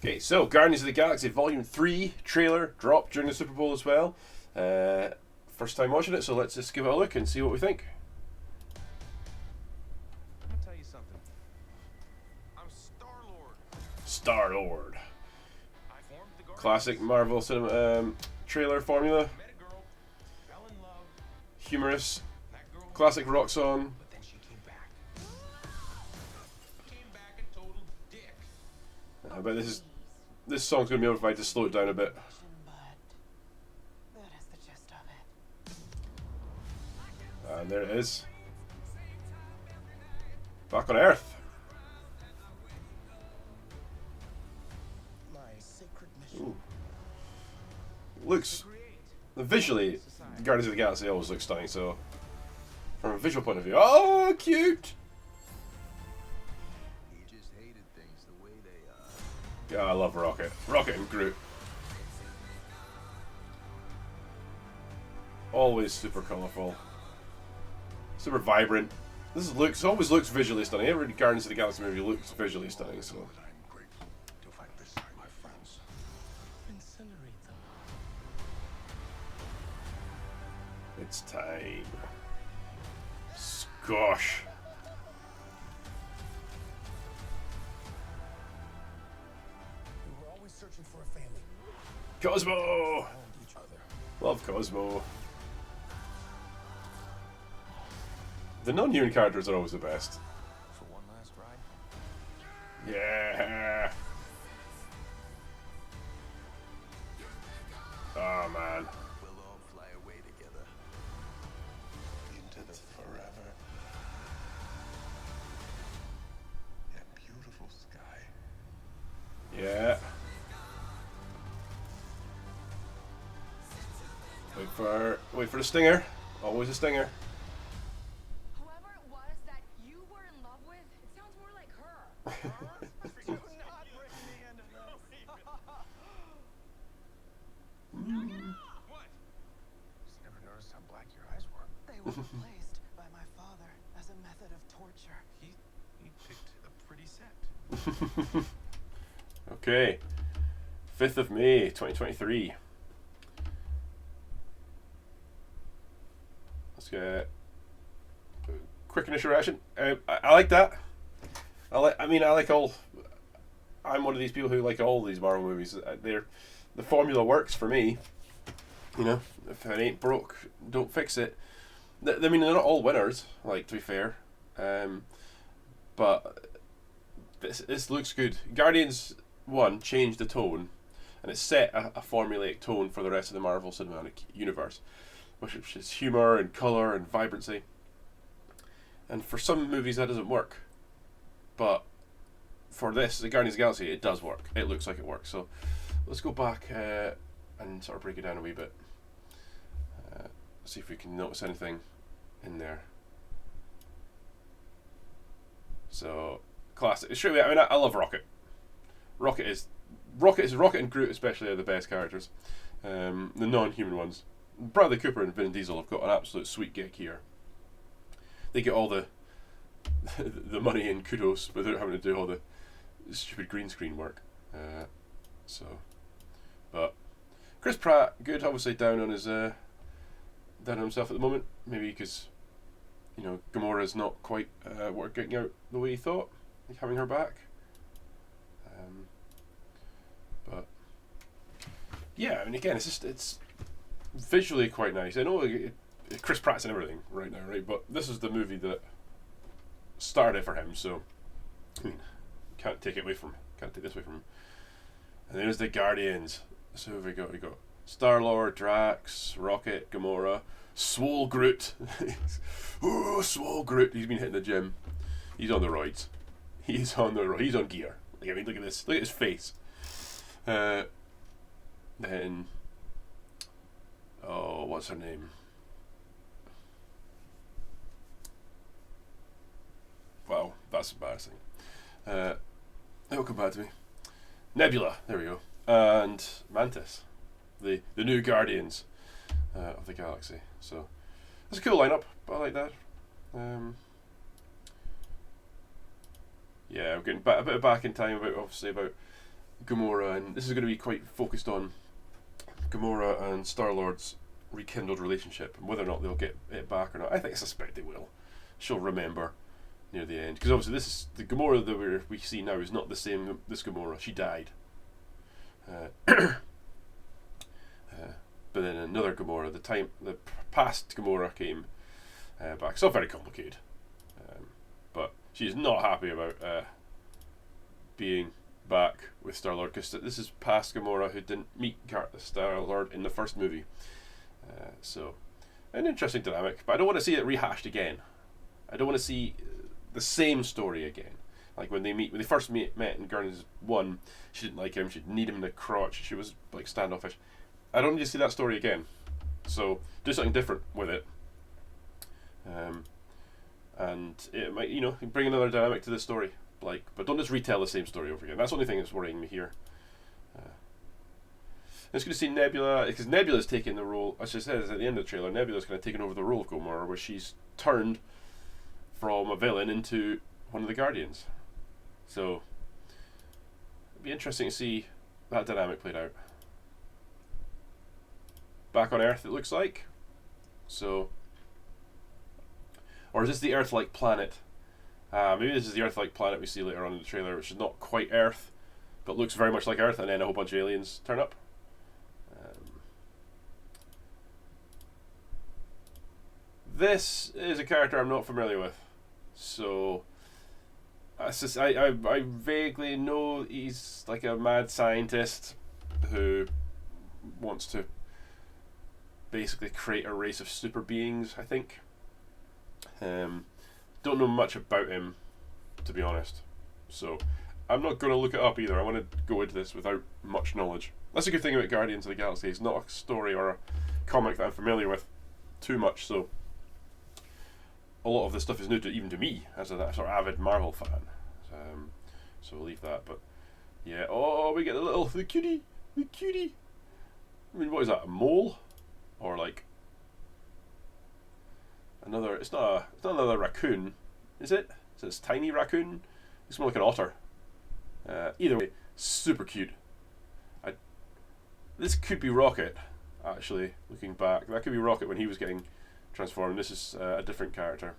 Okay, so Guardians of the Galaxy Volume 3 trailer dropped during the Super Bowl as well. First time watching it, so let's just give it a look and see what we think. I'm gonna tell you something. I'm Star-Lord. Star-Lord. I formed the Guardians. Classic Marvel cinema trailer formula. Met a girl, fell in love. Humorous. That girl. Classic rock song. But then she came back. Came back a total dick. I bet this song's going to be able to slow it down a bit. That is the gist of it. And there it is. Back on Earth. My sacred mission. Ooh. Looks visually, Guardians of the Galaxy always looks stunning. So, from a visual point of view, oh, cute! He just hated things the way they Yeah, I love Rocket. Rocket and Groot. Always super colourful, super vibrant. Always looks visually stunning. Every Guardians of the Galaxy movie looks visually stunning. So. I'm grateful to fight beside my friends. Incinerate them. It's time. Gosh. We were always searching for a family. Cosmo! Found each other. Love Cosmo. The non-human characters are always the best. For one last ride. Yeah. Oh man. We'll all fly away together. Into the forever. That beautiful sky. Yeah. Wait for the stinger. Always a stinger. Whoever it was that you were in love with, it sounds more like her. Do not bring me into this. What? Just never noticed how black your eyes were. They were replaced by my father as a method of torture. He picked a pretty set. Okay. 5th of May, 2023. Let's get quick initial reaction. I like that. I'm one of these people who like all these Marvel movies. The formula works for me. You know, if it ain't broke, don't fix it. I mean, they're not all winners. Like, to be fair, but this looks good. Guardians 1 changed the tone, and it set a formulaic tone for the rest of the Marvel Cinematic Universe, which is humor and colour and vibrancy. And for some movies that doesn't work, but for this, the Guardians of the Galaxy, it does work. It looks like it works. So let's go back and sort of break it down a wee bit. See if we can notice anything in there. So classic. Straight away, I mean, I love Rocket. Rocket and Groot especially are the best characters. The non-human ones. Bradley Cooper and Vin Diesel have got an absolute sweet gig here. They get all the the money and kudos without having to do all the stupid green screen work. But Chris Pratt, good. Obviously down on himself at the moment. Maybe because Gamora's not quite working out the way he thought. Having her back. But yeah, I mean, again, it's visually quite nice. I know Chris Pratt's in everything right now, right? But this is the movie that started for him, so I mean, can't take this away from him. And there's the Guardians. So who have we got? We got Star-Lord, Drax, Rocket, Gamora, Swole Groot. Oh, Swole Groot. He's been hitting the gym. He's on the roids. He's on gear. I mean, look at this. Look at his face. Then, oh, what's her name? Wow, that's embarrassing. It'll come back to me. Nebula, there we go. And Mantis, the new Guardians of the Galaxy. So, it's a cool lineup. I like that. Yeah, we're getting a bit back in time about Gamora, and this is going to be quite focused on Gamora and Star-Lord's rekindled relationship and whether or not they'll get it back or not. I suspect they will. She'll remember near the end, because obviously this is the Gamora that we see now is not the same. This Gamora, she died. But then another Gamora, the past Gamora came back. It's all very complicated, but she's not happy about being back with Star-Lord, because this is past Gamora who didn't meet Star-Lord in the first movie. So, an interesting dynamic, but I don't want to see it rehashed again. I don't want to see the same story again. Like when they first met in Guardians 1, she didn't like him, she didn't need him in the crotch, she was like standoffish. I don't need to see that story again. So do something different with it. And it might, bring another dynamic to the story. Like, but don't just retell the same story over again. That's the only thing that's worrying me here. It's going to see Nebula, because Nebula's taking the role, as she says at the end of the trailer, Nebula's kind of taken over the role of Gamora, where she's turned from a villain into one of the Guardians. So it'd be interesting to see that dynamic played out. Back on Earth, it looks like. So, or is this the Earth-like planet? Maybe this is the Earth-like planet we see later on in the trailer, which is not quite Earth, but looks very much like Earth, and then a whole bunch of aliens turn up. This is a character I'm not familiar with, so I vaguely know he's like a mad scientist who wants to basically create a race of super beings, I think. Don't know much about him, to be honest, so I'm not going to look it up either. I want to go into this without much knowledge. That's a good thing about Guardians of the Galaxy. It's not a story or a comic that I'm familiar with too much, so a lot of this stuff is new even to me as a sort of avid Marvel fan. So we'll leave that. But yeah, we get the cutie. I mean, what is that? A mole, or like another? It's not another raccoon, is it? Is it this tiny raccoon? It's more like an otter. Either way, super cute. This could be Rocket, actually. Looking back, that could be Rocket when he was getting transformed. This is a different character.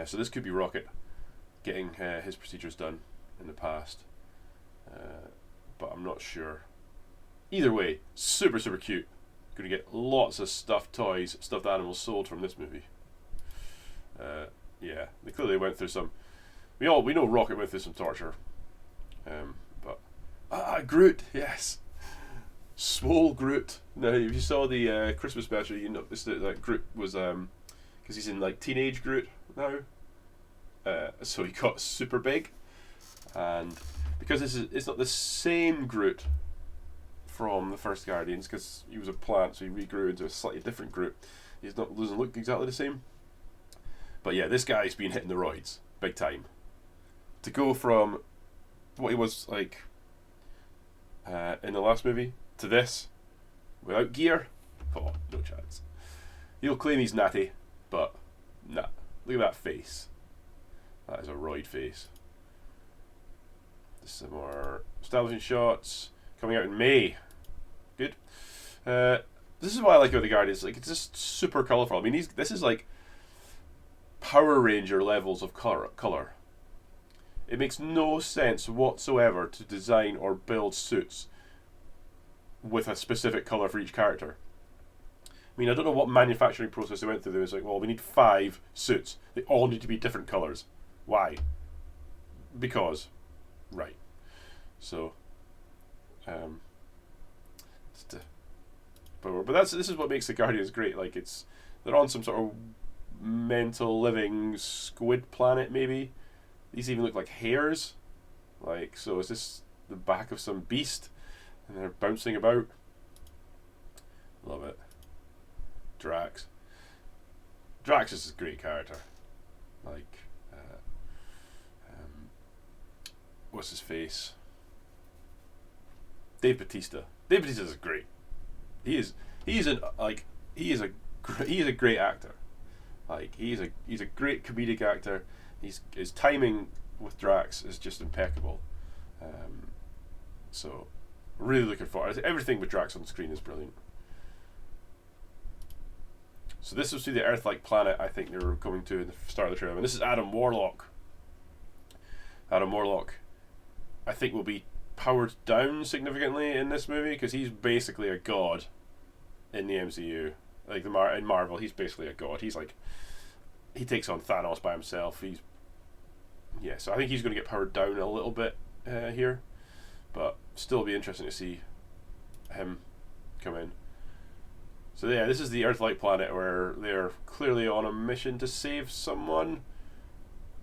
So this could be Rocket getting his procedures done in the past. But I'm not sure. Either way, super cute. Going to get lots of stuffed toys, stuffed animals sold from this movie. Yeah, they clearly went through some. We know Rocket went through some torture. But Groot, yes. Swole Groot. Now, if you saw the Christmas special, you noticed that Groot was because he's in like teenage Groot now. So he got super big, and because it's not the same Groot from the first Guardians, because he was a plant, so he regrew into a slightly different Groot. Doesn't look exactly the same. But yeah, this guy's been hitting the roids big time. To go from what he was like in the last movie to this, without gear, no chance. He'll claim he's natty, but nah. Look at that face. That is a roid face. Some more establishing shots coming out in May. Good. This is what I like about the Guardians. Like, it's just super colourful. I mean, this is like Power Ranger levels of colour. It makes no sense whatsoever to design or build suits with a specific colour for each character. I mean, I don't know what manufacturing process they went through. They was like, well, we need 5 suits. They all need to be different colours. Why? Because. Right. So. But this is what makes the Guardians great. Like, they're on some sort of mental living squid planet, maybe. These even look like hairs. Like, so is this the back of some beast? And they're bouncing about. Love it. Drax is a great character. Like, what's his face? Dave Bautista. Dave Bautista is great. He is a great actor. Like, he's a great comedic actor. His timing with Drax is just impeccable. So, really looking forward. Everything with Drax on screen is brilliant. So this was the Earth-like planet I think they were coming to in the start of the trailer. And this is Adam Warlock. Adam Warlock, I think, will be powered down significantly in this movie because he's basically a god in the MCU. Like in Marvel, he's basically a god. He's like, he takes on Thanos by himself. So I think he's going to get powered down a little bit here, but still be interesting to see him come in. So yeah, this is the Earth-like planet where they're clearly on a mission to save someone.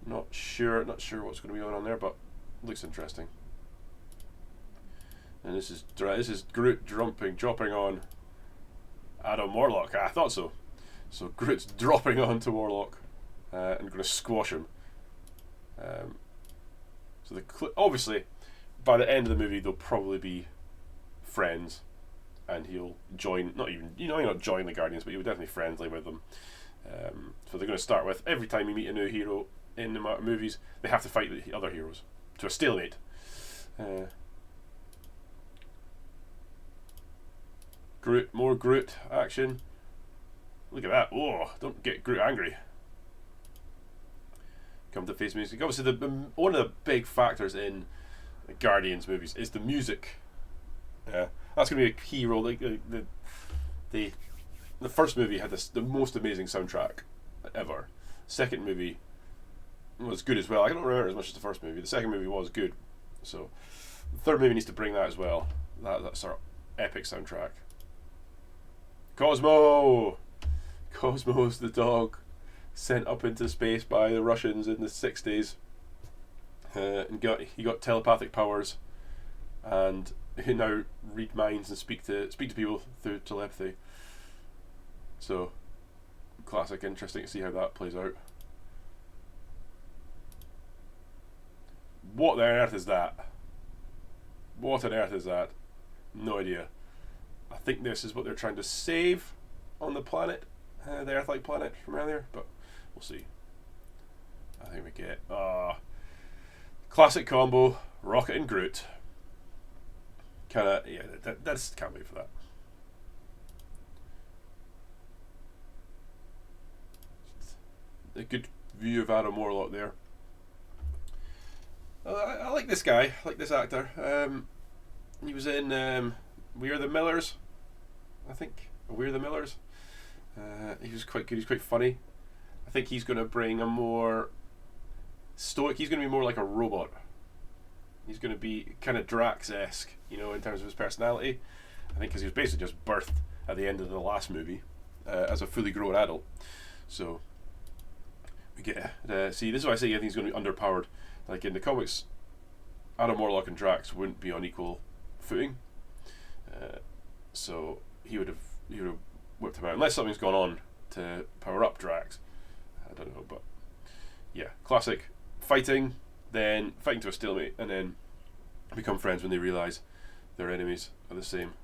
Not sure what's going to be going on there, but looks interesting. And this is Groot dropping on Adam Warlock. I thought so. So Groot's dropping onto Warlock and going to squash him. So obviously, by the end of the movie, they'll probably be friends, and he'll join. Not join the Guardians, but he'll be definitely friendly with them. So they're going to start with every time you meet a new hero in the movies, they have to fight the other heroes to a stalemate. More Groot action. Look at that! Oh, don't get Groot angry. Come to face music. Obviously, one of the big factors in the Guardians movies is the music. Yeah, that's going to be a key role. Like the first movie had the most amazing soundtrack ever. Second movie was good as well. I don't remember as much as the first movie. The second movie was good, so the third movie needs to bring that as well. That sort of epic soundtrack. Cosmo's the dog, sent up into space by the Russians in the 60s, and he got telepathic powers, and he now read minds and speak to people through telepathy. So, classic. Interesting to see how that plays out. What on earth is that? What on earth is that? No idea. I think this is what they're trying to save on the planet, the Earth-like planet from earlier, but we'll see. I think we get classic combo, Rocket and Groot. That's can't wait for that. A good view of Adam Warlock there. I like this guy. I like this actor. He was in We Are the Millers, I think. We're the Millers. He was quite good. He's quite funny. I think he's going to bring a more stoic. He's going to be more like a robot. He's going to be kind of Drax-esque, in terms of his personality. I think because he was basically just birthed at the end of the last movie as a fully grown adult. So we get see. This is why I say I think he's going to be underpowered. Like in the comics, Adam Warlock and Drax wouldn't be on equal footing. So he would have whipped him out unless something's gone on to power up Drax. I don't know, but yeah, classic fighting, then fighting to a stalemate, and then become friends when they realise their enemies are the same.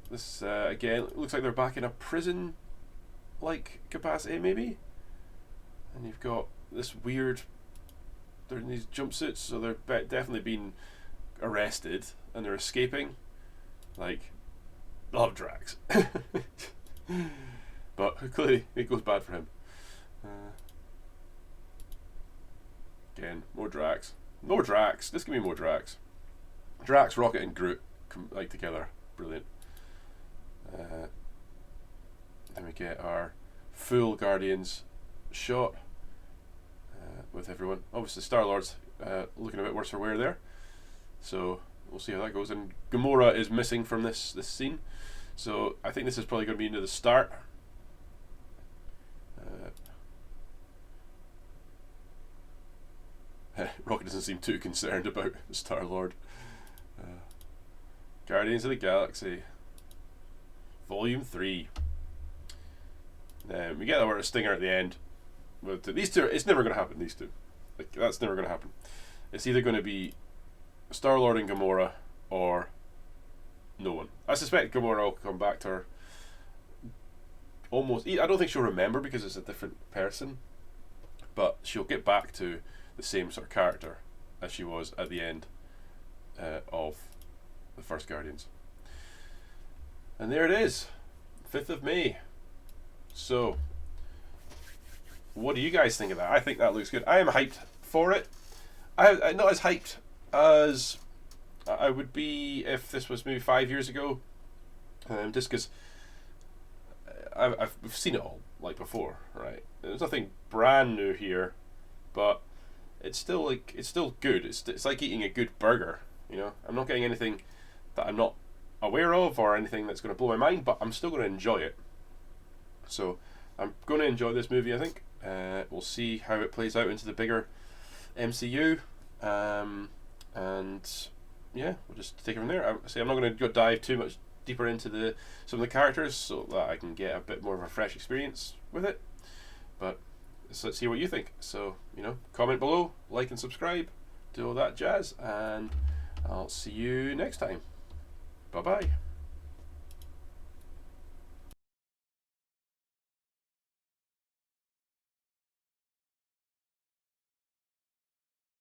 This again looks like they're back in a prison-like capacity, maybe. And you've got this weird. They're in these jumpsuits, so they're definitely being arrested and they're escaping. Like, love Drax. But clearly it goes bad for him. Again, more Drax. More Drax. This can be more Drax. Drax, Rocket, and Groot like together. Brilliant. Then we get our full Guardians shot with everyone. Obviously, Star-Lord's looking a bit worse for wear there. So we'll see how that goes. And Gamora is missing from this scene. So I think this is probably going to be into the start. Rocket doesn't seem too concerned about Star-Lord. Guardians of the Galaxy Volume 3. We get a stinger at the end. But these two, it's never going to happen, these two. Like, that's never going to happen. It's either going to be Star-Lord and Gamora, or no one. I suspect Gamora will come back to her almost. I don't think she'll remember because it's a different person, but she'll get back to the same sort of character as she was at the end of the first Guardians. And there it is, 5th of May. So, what do you guys think of that? I think that looks good. I am hyped for it. I'm not as hyped as I would be if this was maybe 5 years ago. Just because I've seen it all like before, right? There's nothing brand new here, but it's still good. It's like eating a good burger, you know. I'm not getting anything that I'm not aware of or anything that's going to blow my mind, but I'm still going to enjoy it. So I'm going to enjoy this movie, I think. We'll see how it plays out into the bigger MCU, and yeah, we'll just take it from there. I'm not going to go dive too much deeper into some of the characters so that I can get a bit more of a fresh experience with it. But let's see what you think. So, you know, comment below, like and subscribe, do all that jazz, and I'll see you next time. Bye bye.